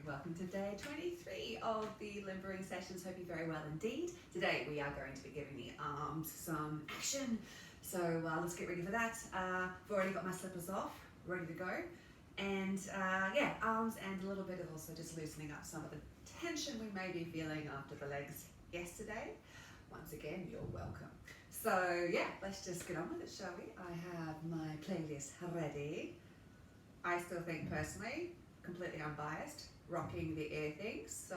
welcome to day 23 of the Limbering sessions. Hope you're very well indeed. Today we are going to be giving the arms some action. So let's get ready for that. I've already got my slippers off, ready to go. And yeah, arms and a little bit of also just loosening up some of the tension we may be feeling after the legs yesterday. Once again, you're welcome. So yeah, let's just get on with it, shall we? I have my playlist ready. I still think personally, completely unbiased, rocking the air things. So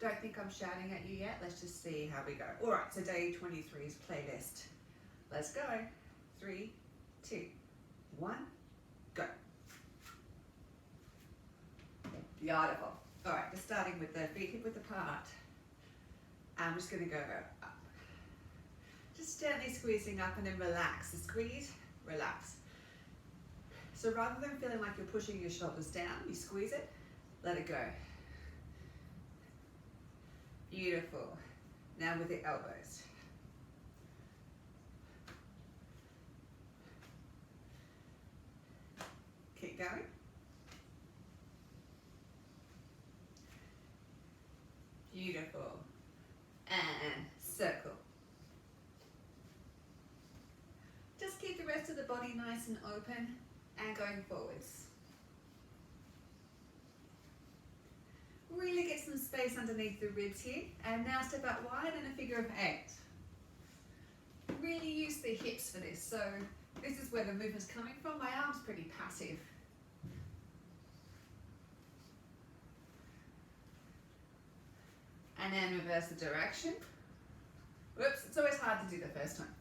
don't think I'm shouting at you yet. Let's just see how we go. All right, so day 23's playlist. Let's go. 3, 2, 1, go. Beautiful. All right, just starting with the feet hip width apart. I'm just gonna go up. Just gently squeezing up and then relax. So squeeze, relax. So rather than feeling like you're pushing your shoulders down, you squeeze it, let it go. Beautiful. Now with the elbows. Keep going. Beautiful. And circle. Just keep the rest of the body nice and open and going forwards. Really get some space underneath the ribs here. And now step out wide in a figure of 8. Really use the hips for this. So this is where the movement's coming from. My arm's pretty passive. And then reverse the direction. Whoops, it's always hard to do the first time.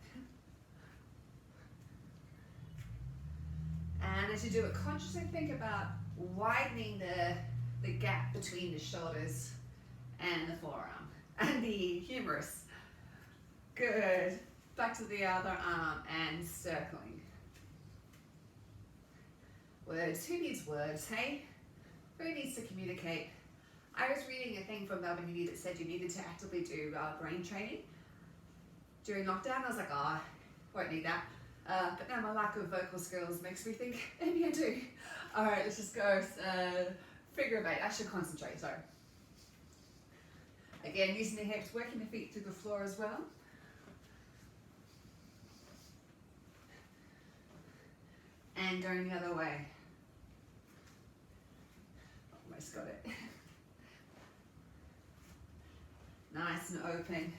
And as you do it, consciously think about widening the gap between the shoulders and the forearm and the humerus. Good. Back to the other arm and circling. Words. Who needs words, hey? Who needs to communicate? I was reading a thing from Melbourne Uni that said you needed to actively do brain training during lockdown. I was like, oh, I won't need that. But now my lack of vocal skills makes me think, maybe I do. All right, let's just go figure of 8. I should concentrate, sorry. Again, using the hips, working the feet through the floor as well. And going the other way. Almost got it. Nice and open.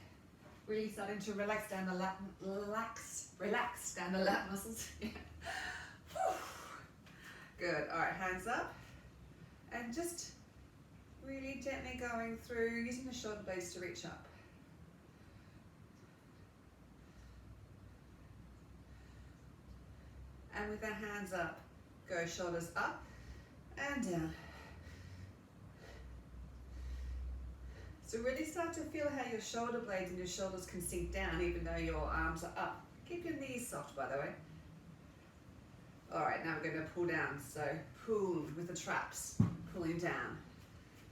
Really starting to relax down the lat, relax down the lat muscles. Yeah. Good. All right, hands up, and just really gently going through, using the shoulder blades to reach up. And with the hands up, go shoulders up and down. So really start to feel how your shoulder blades and your shoulders can sink down even though your arms are up. Keep your knees soft, by the way. All right, now we're going to pull down. So pull with the traps, pulling down.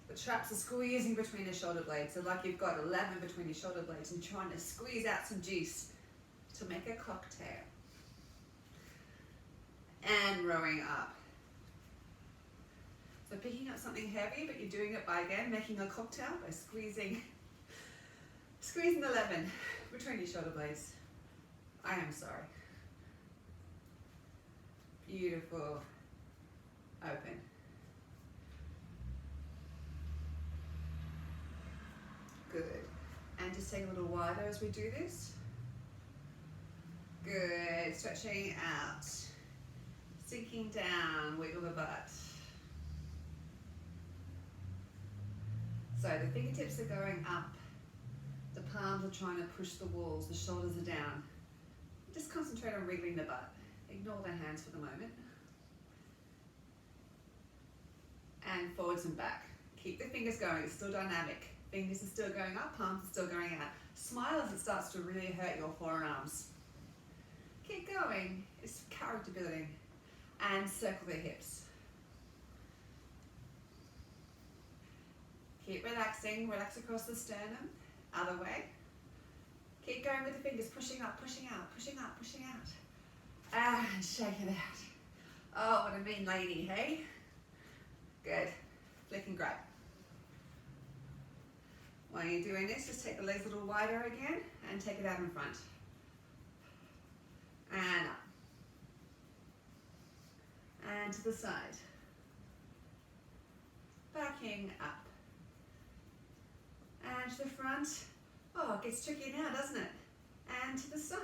The traps are squeezing between the shoulder blades. So like you've got 11 between your shoulder blades and trying to squeeze out some juice to make a cocktail. And rowing up. So picking up something heavy, but you're doing it by, again, making a cocktail by squeezing the lemon between your shoulder blades. I am sorry. Beautiful. Open. Good. And just take a little wider as we do this. Good. Stretching out. Sinking down. Wiggle the butt. So the fingertips are going up, the palms are trying to push the walls, the shoulders are down. Just concentrate on wriggling the butt. Ignore the hands for the moment. And forwards and back. Keep the fingers going, it's still dynamic. Fingers are still going up, palms are still going out. Smile as it starts to really hurt your forearms. Keep going, it's character building. And circle the hips. Keep relaxing, relax across the sternum, other way. Keep going with the fingers, pushing up, pushing out, pushing up, pushing out. And shake it out. Oh, what a mean lady, hey? Good. Flick and grab. While you're doing this, just take the legs a little wider again and take it out in front. And up. And to the side. Backing up. And to the front. Oh, it gets tricky now, doesn't it? And to the side.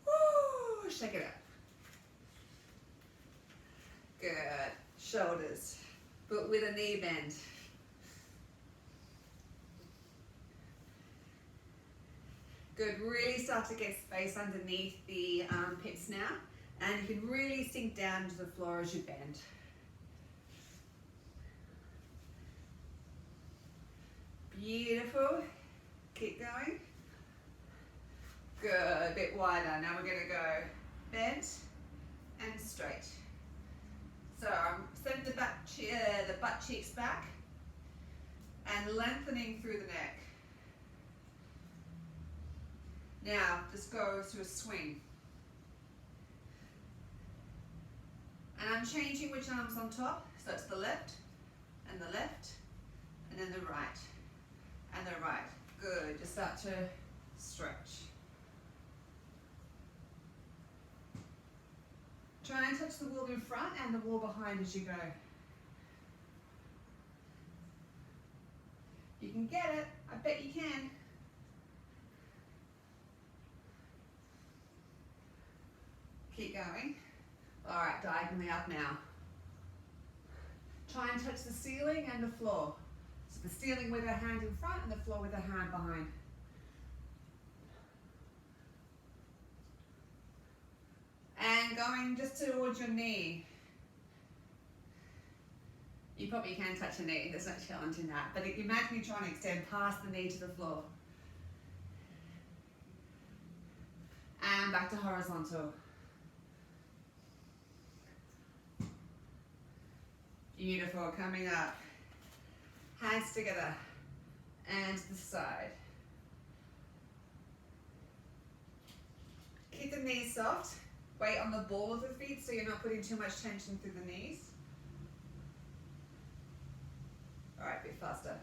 Woo! Shake it up. Good. Shoulders, but with a knee bend. Good. Really start to get space underneath the armpits now. And you can really sink down into the floor as you bend. Beautiful. Keep going. Good. A bit wider. Now we're going to go bent and straight. So I'm sending the butt cheeks back and lengthening through the neck. Now just go to a swing. And I'm changing which arm's on top. So it's the left, and then the right, and the right. Good. Just start to stretch. Try and touch the wall in front and the wall behind as you go. You can get it. I bet you can. Keep going. All right, diagonally up now. Try and touch the ceiling and the floor. So the ceiling with a hand in front and the floor with a hand behind. And going just towards your knee. You probably can touch a knee, there's no challenge in that. But imagine you trying to extend past the knee to the floor. And back to horizontal. Beautiful, coming up. Hands together. And to the side. Keep the knees soft. Weight on the ball of the feet so you're not putting too much tension through the knees. All right, a bit faster.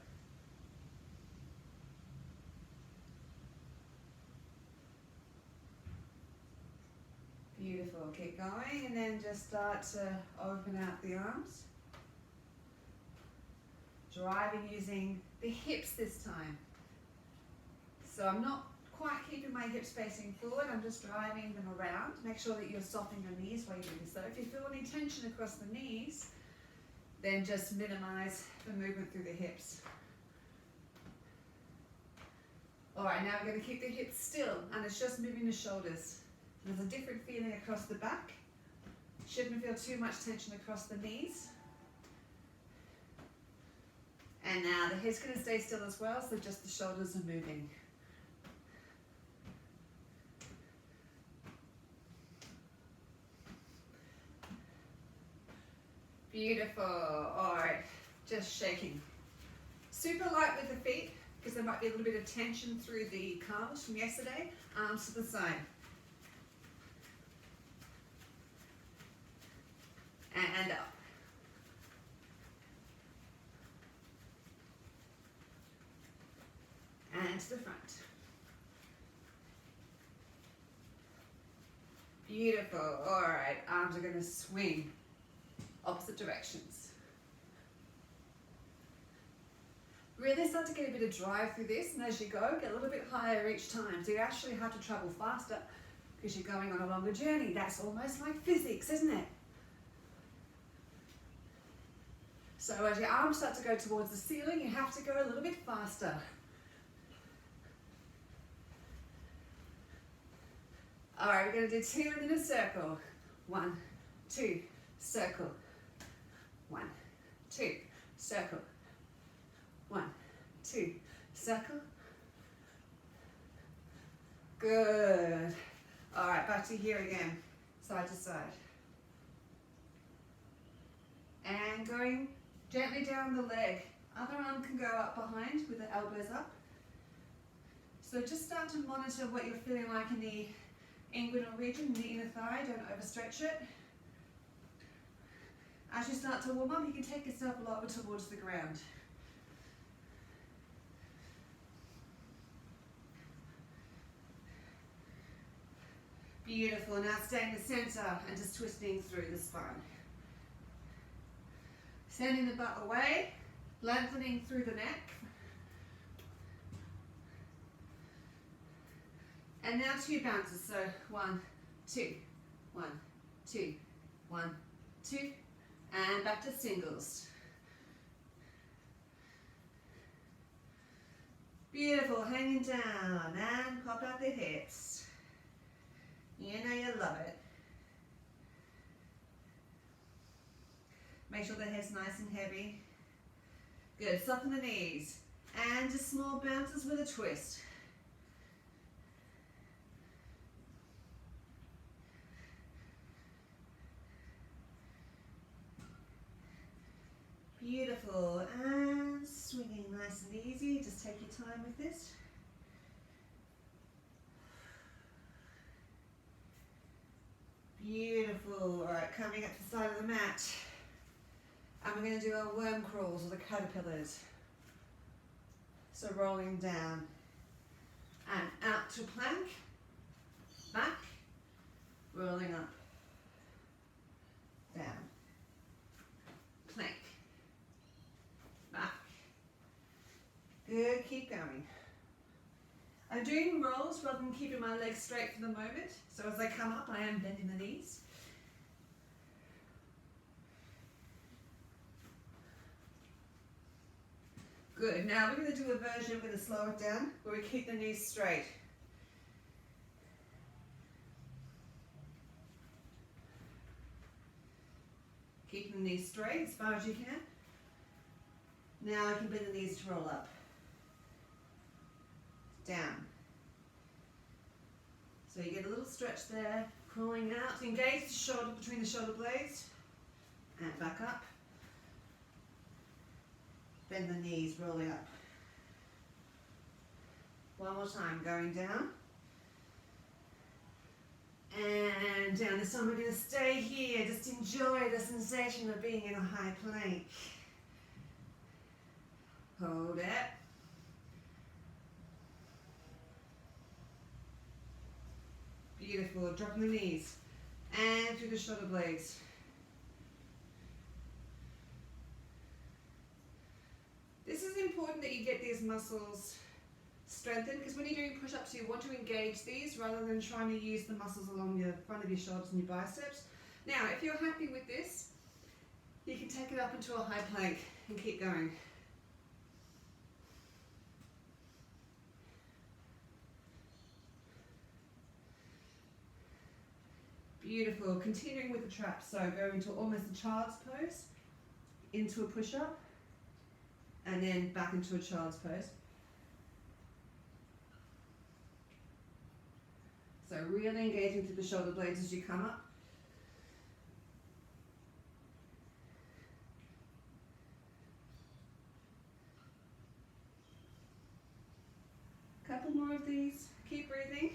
Beautiful, keep going and then just start to open out the arms. Driving using the hips this time. So I'm not quite keeping my hips facing forward, I'm just driving them around. Make sure that you're softening your knees while you're doing so. If you feel any tension across the knees, then just minimize the movement through the hips. All right, now we're going to keep the hips still, and it's just moving the shoulders. There's a different feeling across the back. Shouldn't feel too much tension across the knees. And now the head's going to stay still as well, so just the shoulders are moving. Beautiful. All right, just shaking. Super light with the feet, because there might be a little bit of tension through the calves from yesterday. Arms to the side. And up. And to the front. Beautiful. All right, arms are going to swing opposite directions. Really start to get a bit of drive through this, and as you go, get a little bit higher each time. So you actually have to travel faster because you're going on a longer journey. That's almost like physics, isn't it? So as your arms start to go towards the ceiling, you have to go a little bit faster. All right, we're going to do 2 and then a circle. 1, 2, circle. 1, 2, circle. 1, 2, circle. Good. All right, back to here again, side to side. And going gently down the leg. Other arm can go up behind with the elbows up. So just start to monitor what you're feeling like in the inguinal region, the inner thigh. Don't overstretch it. As you start to warm up, you can take yourself lower towards the ground. Beautiful. Now stay in the center and just twisting through the spine. Sending the butt away, lengthening through the neck. And now 2 bounces. So 1, 2, 1, 2, 1, 2, and back to singles. Beautiful. Hanging down and pop out the hips. You know you love it. Make sure the head's nice and heavy. Good. Soften the knees. And just small bounces with a twist. Beautiful. And swinging nice and easy. Just take your time with this. Beautiful. All right, coming up to the side of the mat. And we're going to do our worm crawls or the caterpillars. So rolling down and out to plank, back, rolling up, down, plank, back. Good, keep going. I'm doing rolls rather than keeping my legs straight for the moment. So as I come up, I am bending the knees. Good. Now we're going to do a version, we're going to slow it down, where we keep the knees straight. Keep the knees straight as far as you can. Now I can bend the knees to roll up. Down. So you get a little stretch there, crawling out. Engage the shoulder between the shoulder blades. And back up. Bend the knees, rolling up. One more time, going down. And down. This time we're going to stay here. Just enjoy the sensation of being in a high plank. Hold it. Beautiful. Dropping the knees. And through the shoulder blades. This is important that you get these muscles strengthened, because when you're doing push-ups you want to engage these rather than trying to use the muscles along the front of your shoulders and your biceps. Now if you're happy with this, you can take it up into a high plank and keep going. Beautiful. Continuing with the trap, so going to almost a child's pose, into a push-up, and then back into a child's pose. So really engaging through the shoulder blades as you come up. Couple more of these. Keep breathing.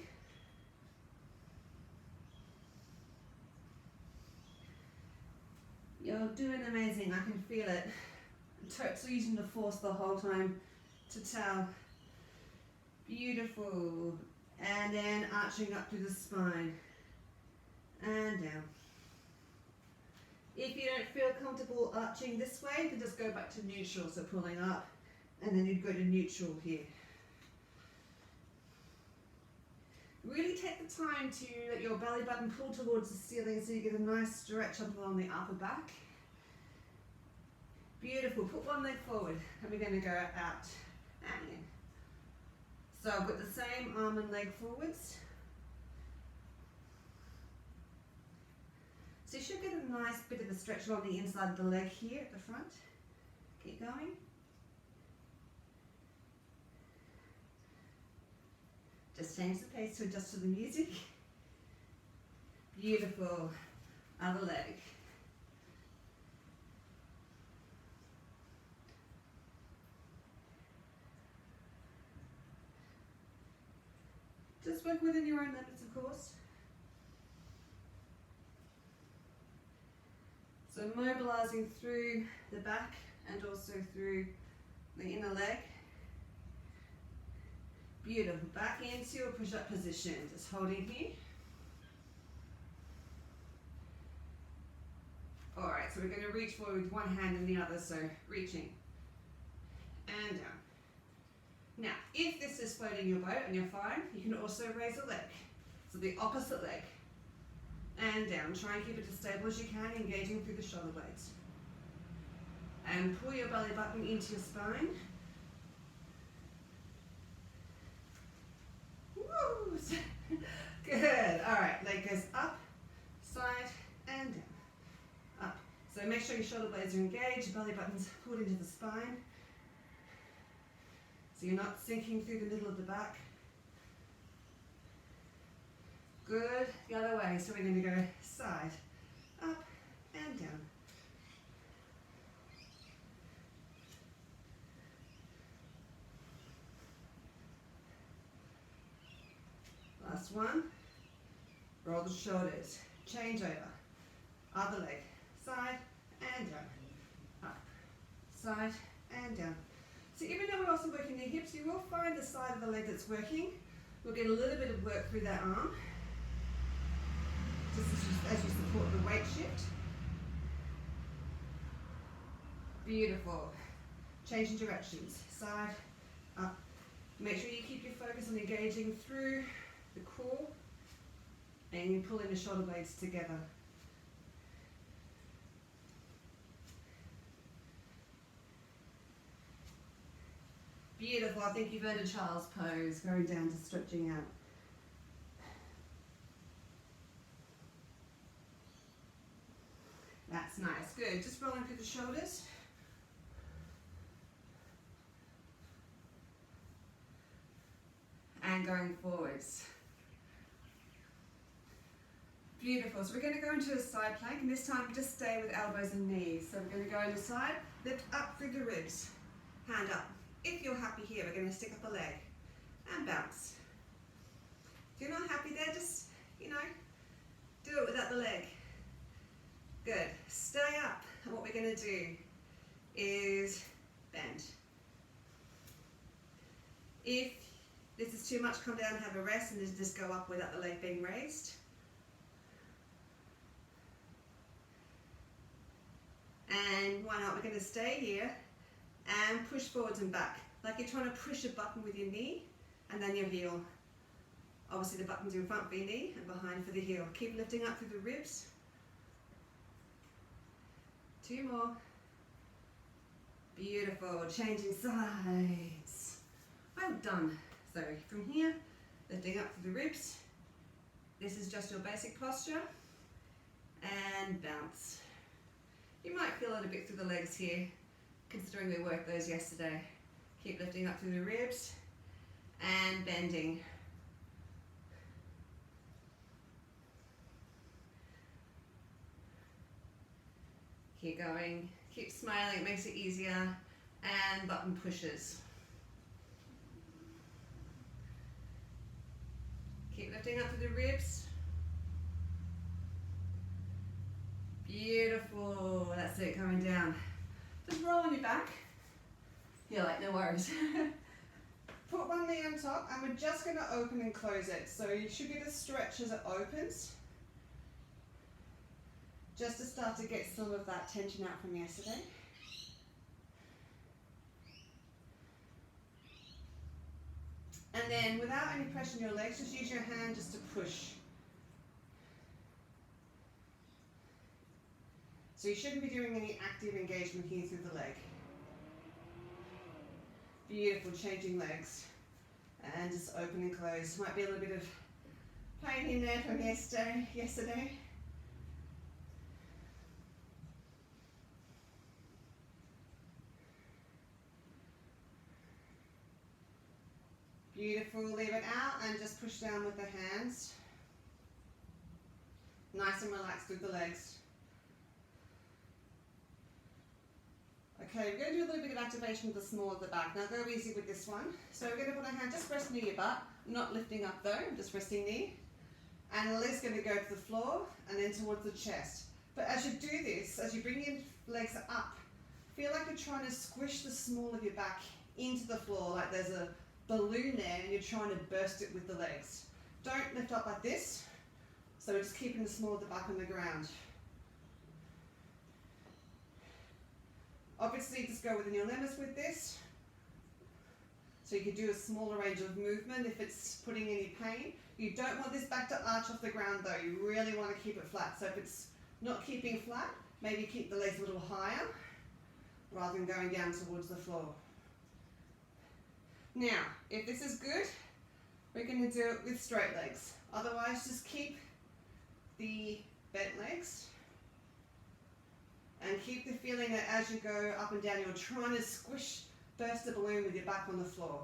You're doing amazing, I can feel it. Toes using the force the whole time to tell. Beautiful. And then arching up through the spine. And down. If you don't feel comfortable arching this way, then just go back to neutral, so pulling up. And then you'd go to neutral here. Really take the time to let your belly button pull towards the ceiling so you get a nice stretch up along the upper back. Beautiful. Put one leg forward and we're going to go out and in. So I've got the same arm and leg forwards. So you should get a nice bit of a stretch along the inside of the leg here at the front. Keep going. Just change the pace to adjust to the music. Beautiful. Other leg. Just work within your own limits, of course. So mobilizing through the back and also through the inner leg. Beautiful. Back into your push-up position. Just holding here. Alright, so we're going to reach forward with one hand and the other, so reaching and down. Now, if this is floating your boat and you're fine, you can also raise a leg. So the opposite leg and down. Try and keep it as stable as you can, engaging through the shoulder blades. And pull your belly button into your spine. Woo! Good. Alright, leg goes up, side, and down. Up. So make sure your shoulder blades are engaged, your belly button's pulled into the spine. So you're not sinking through the middle of the back. Good. The other way. So we're going to go side, up, and down. Last one. Roll the shoulders. Change over. Other leg. Side and down. Up. Side and down. So even though we're also working the hips, you will find the side of the leg that's working. We'll get a little bit of work through that arm. Just as you support the weight shift. Beautiful. Changing directions. Side, up. Make sure you keep your focus on engaging through the core and you pull in the shoulder blades together. Beautiful. I think you've earned a child's pose, going down to stretching out. That's nice. Good. Just rolling through the shoulders. And going forwards. Beautiful. So we're going to go into a side plank, and this time just stay with elbows and knees. So we're going to go into side, lift up through the ribs, hand up. If you're happy here, we're going to stick up a leg and bounce. If you're not happy there, just, do it without the leg. Good. Stay up. And what we're going to do is bend. If this is too much, come down and have a rest and just go up without the leg being raised. And why not? We're going to stay here and push forwards and back. Like you're trying to push a button with your knee and then your heel. Obviously the button's in front for your knee and behind for the heel. Keep lifting up through the ribs. 2 more. Beautiful. Changing sides. Well done. So from here, lifting up through the ribs. This is just your basic posture. And bounce. You might feel it a bit through the legs here, considering we worked those yesterday. Keep lifting up through the ribs and bending. Keep going, keep smiling, it makes it easier. And button pushes. Keep lifting up through the ribs. Beautiful, that's it, coming down. Just roll on your back. You're like, no worries. Put one knee on top and we're just going to open and close it. So you should get a stretch as it opens. Just to start to get some of that tension out from yesterday. And then without any pressure on your legs, just use your hand just to push. So you shouldn't be doing any active engagement here through the leg. Beautiful, changing legs. And just open and close. Might be a little bit of pain in there from yesterday. Beautiful, leave it out and just push down with the hands. Nice and relaxed through the legs. Okay, we're going to do a little bit of activation with the small of the back. Now go easy with this one. So we're going to put our hand just rest near your butt. I'm not lifting up though, I'm just resting near. And the leg's going to go to the floor and then towards the chest. But as you do this, as you bring your legs up, feel like you're trying to squish the small of your back into the floor, like there's a balloon there and you're trying to burst it with the legs. Don't lift up like this. So we're just keeping the small of the back on the ground. Obviously, just go within your limits with this. So you can do a smaller range of movement if it's putting any pain. You don't want this back to arch off the ground though. You really want to keep it flat. So if it's not keeping flat, maybe keep the legs a little higher rather than going down towards the floor. Now, if this is good, we're going to do it with straight legs. Otherwise, just keep the bent legs and keep the feeling that as you go up and down, you're trying to squish, burst the balloon with your back on the floor.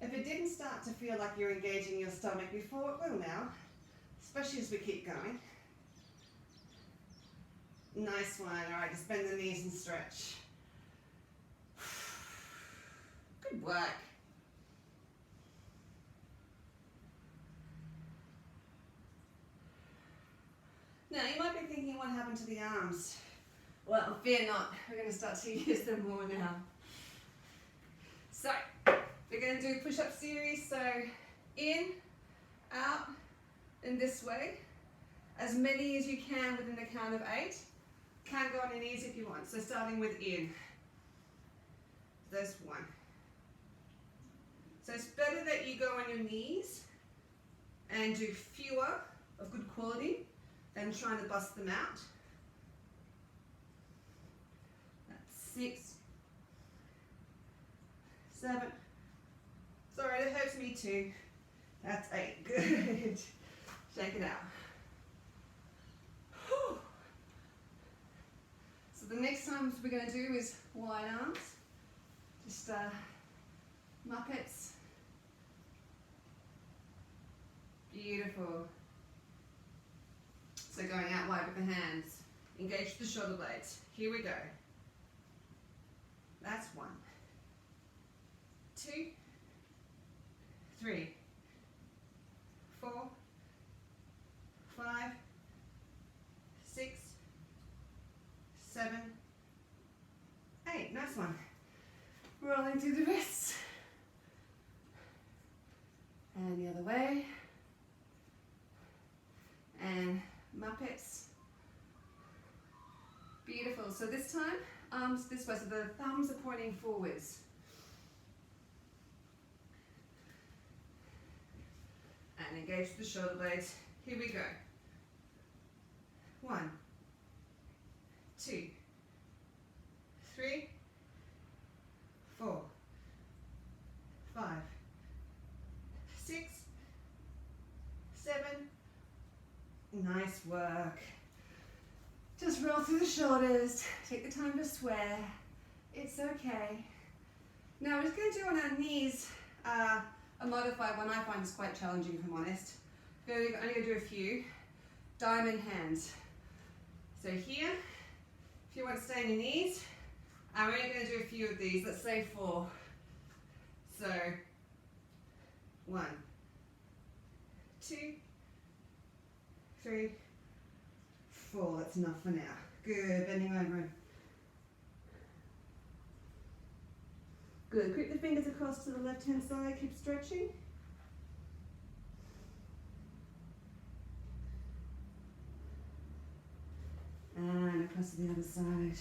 If it didn't start to feel like you're engaging your stomach before, it will now, especially as we keep going. Nice one. All right, just bend the knees and stretch. Good work. Now, you might be thinking, what happened to the arms? Well, fear not. We're going to start to use them more now. So, we're going to do push-up series. So, in, out, and this way. As many as you can within the count of 8. Can go on your knees if you want. So, starting with in. There's 1. So, it's better that you go on your knees and do fewer of good quality than trying to bust them out. That's 6, 7. Sorry, that hurts me too. That's 8. Good. Shake it out. Whew. So the next time we're going to do is wide arms. Just Muppets. Beautiful. So going out wide with the hands. Engage the shoulder blades. Here we go. That's 1, 2, 3, 4, 5, 6, 7, 8. Nice one. Rolling through the wrists. And the other way. And Muppets. Beautiful. So this time, arms this way, so the thumbs are pointing forwards. And engage the shoulder blades. Here we go. 1, 2, 3, 4, 5, 6, 7. Nice work. Just roll through the shoulders. Take the time to swear. It's okay. Now we're just going to do on our knees a modified one I find is quite challenging, if I'm honest. I'm only going to do a few. Diamond hands. So here, if you want to stay on your knees, I'm only going to do a few of these. Let's say 4. So 1, 2, 3, 4. That's enough for now. Good. Bending over. Good. Grip the fingers across to the left-hand side. Keep stretching. And across to the other side.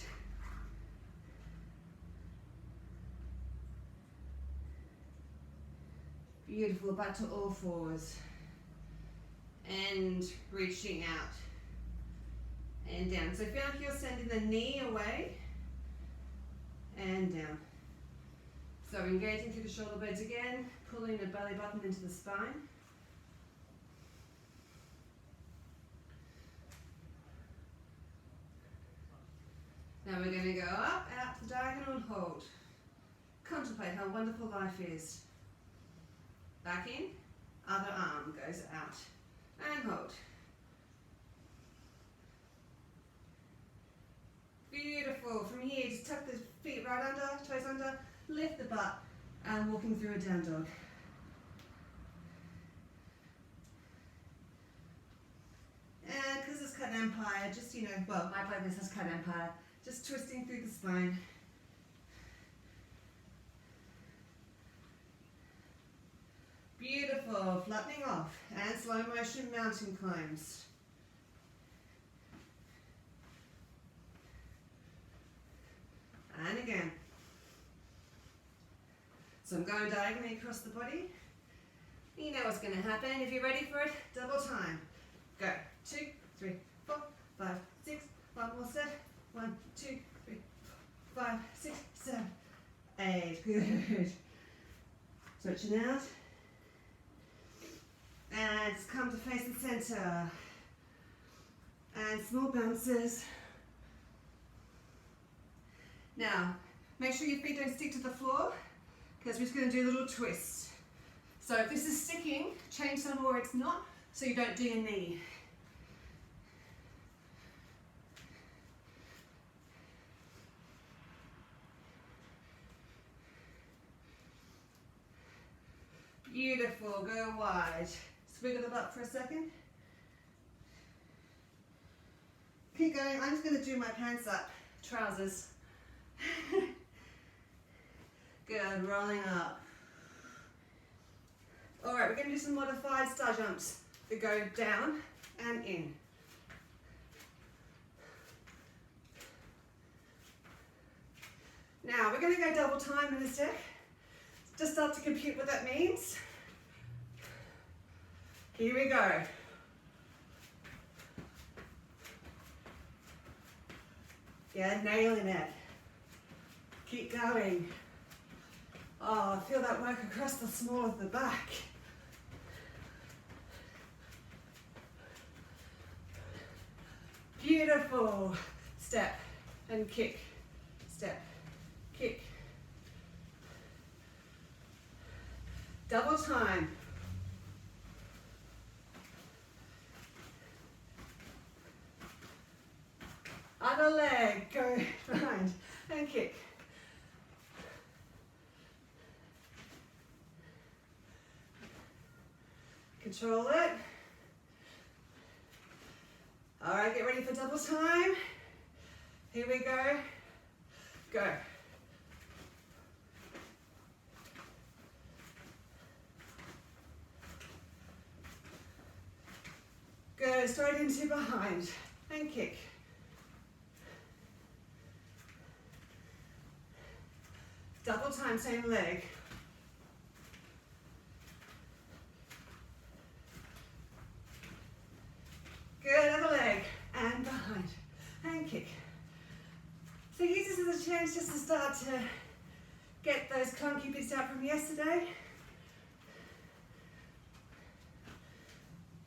Beautiful. Back to all fours. And reaching out. And down. So feel like you're sending the knee away. And down. So engaging through the shoulder blades again. Pulling the belly button into the spine. Now we're going to go up, out to diagonal and hold. Contemplate how wonderful life is. Back in, other arm goes out and hold. Beautiful. From here, just tuck the feet right under, toes under, lift the butt, and walking through a down dog. And because it's cutting empire, just, you know, well, I play this as cat empire. just twisting through the spine. Beautiful, flattening off, and slow motion mountain climbs. And again. So I'm going diagonally across the body. You know what's going to happen. If you're ready for it, double time. Go. 2, 3, 4, 5, 6. One more set. 1, 2, 3, 4, 5, 6, 7, 8. Good. Stretching out. And just come to face the center. And small bounces. Now, make sure your feet don't stick to the floor, because we're just going to do a little twist. So if this is sticking, change somewhere where it's not, so you don't do your knee. Beautiful, go wide. Squiggle the butt for a second. Keep going, I'm just going to do my pants up, trousers. Good, rolling up. All right, we're going to do some modified star jumps that go down and in. Now, we're going to go double time in this deck. Just start to compute what that means. Here we go. Yeah, nailing it. Keep going. Oh, feel that work across the small of the back. Beautiful. Step and kick. Step, kick. Double time. Other leg, go behind and kick. Control it. All right, get ready for double time. Here we go. Go. Go straight into behind and kick. Double time, same leg. Good, other leg, and behind, and kick. So use this as a chance just to start to get those clunky bits out from yesterday.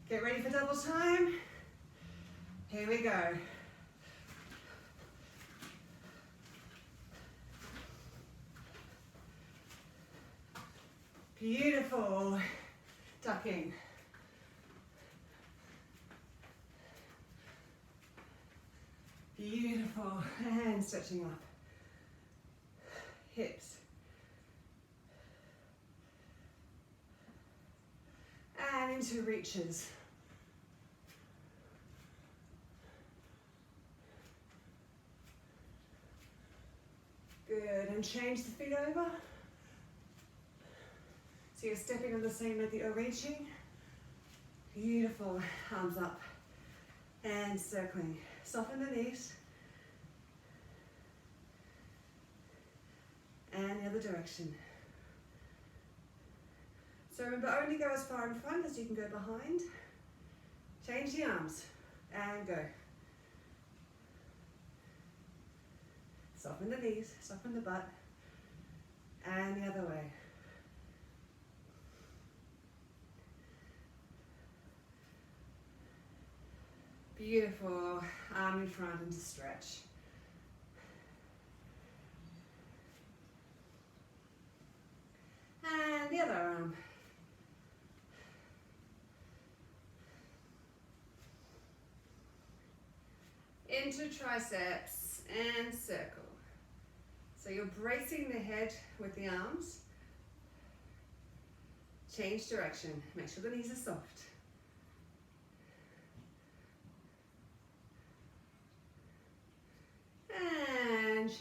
Get ready for double time. Here we go. Beautiful. Ducking. Beautiful. And stretching up. Hips. And into reaches. Good. And change the feet over. So you're stepping on the same leg that you're reaching. Beautiful. Arms up. And circling. Soften the knees. And the other direction. So remember, only go as far in front as you can go behind. Change the arms. And go. Soften the knees. Soften the butt. And the other way. Beautiful. Arm in front and stretch. And the other arm. Into triceps and circle. So you're bracing the head with the arms. Change direction. Make sure the knees are soft.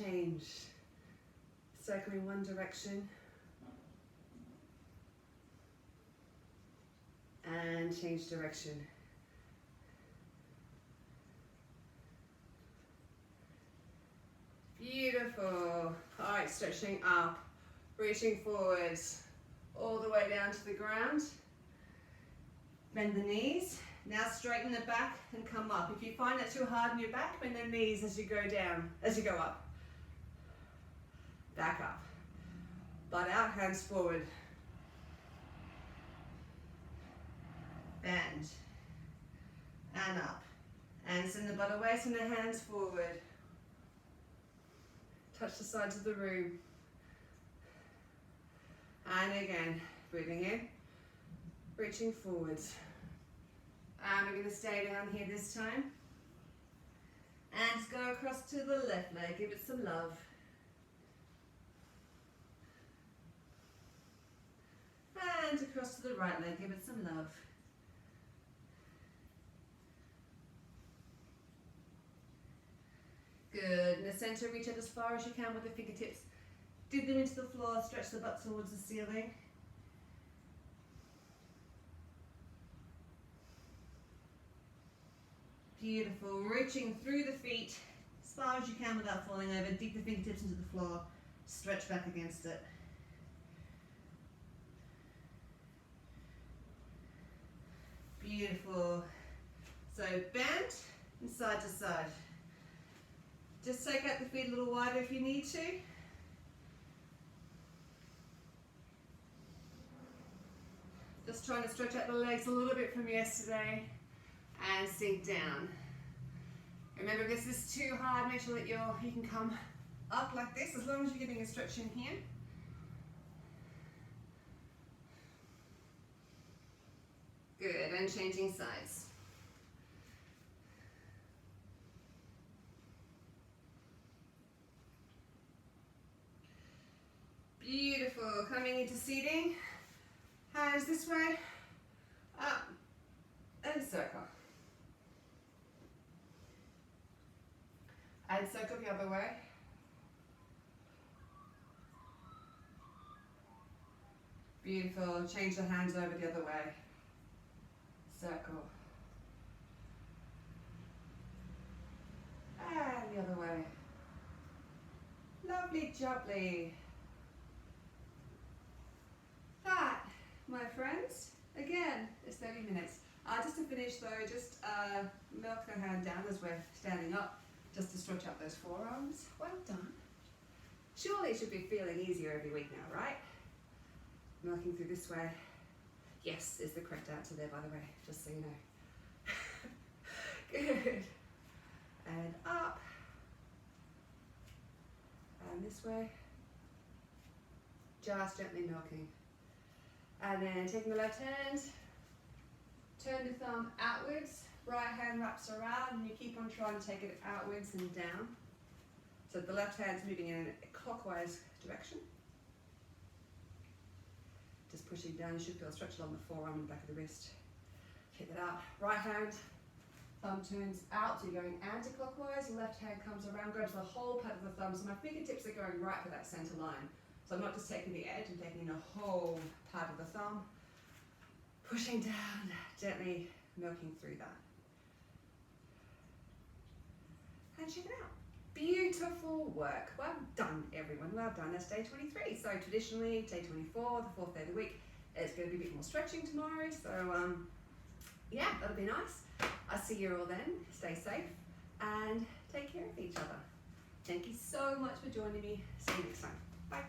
change. Circle in one direction. And change direction. Beautiful. All right, stretching up, reaching forwards, all the way down to the ground. Bend the knees. Now straighten the back and come up. If you find that too hard in your back, bend the knees as you go down, as you go up. Back up. Butt out, hands forward. Bend. And up. And send the butt away, send the hands forward. Touch the sides of the room. And again, breathing in, reaching forwards. And we're going to stay down here this time. And go across to the left leg, give it some love. And across to the right leg, give it some love. Good. In the center, reach out as far as you can with the fingertips. Dig them into the floor, stretch the butt towards the ceiling. Beautiful. Reaching through the feet as far as you can without falling over. Dig the fingertips into the floor. Stretch back against it. Beautiful. So bend and side to side. Just take out the feet a little wider if you need to. Just trying to stretch out the legs a little bit from yesterday and sink down. Remember, if this is too hard, make sure that you can come up like this as long as you're getting a stretch in here. Good, and changing sides. Beautiful. Coming into seating. Hands this way, up, and circle. And circle the other way. Beautiful. Change the hands over the other way. Circle. And the other way. Lovely jubbly. That, my friends, again, is 30 minutes. Just to finish though, just milk the hand down as we're standing up, just to stretch out those forearms. Well done. Surely it should be feeling easier every week now, right? Milking through this way. Yes, is the correct answer there, by the way, just so you know. Good. And up. And this way. Just gently milking. And then taking the left hand, turn the thumb outwards, right hand wraps around, and you keep on trying to take it outwards and down. So the left hand's moving in a clockwise direction. Just pushing down, you should feel a stretch along the forearm and the back of the wrist. Kick that out. Right hand, thumb turns out, so you're going anti-clockwise, left hand comes around, grabs the whole part of the thumb, so my fingertips are going right for that center line. So I'm not just taking the edge, I'm taking the whole part of the thumb, pushing down, gently milking through that. And check it out. Beautiful work. Well done, everyone. Well done. That's day 23. So traditionally, day 24, the fourth day of the week, it's going to be a bit more stretching tomorrow. So yeah, that'll be nice. I'll see you all then. Stay safe and take care of each other. Thank you so much for joining me. See you next time. Bye.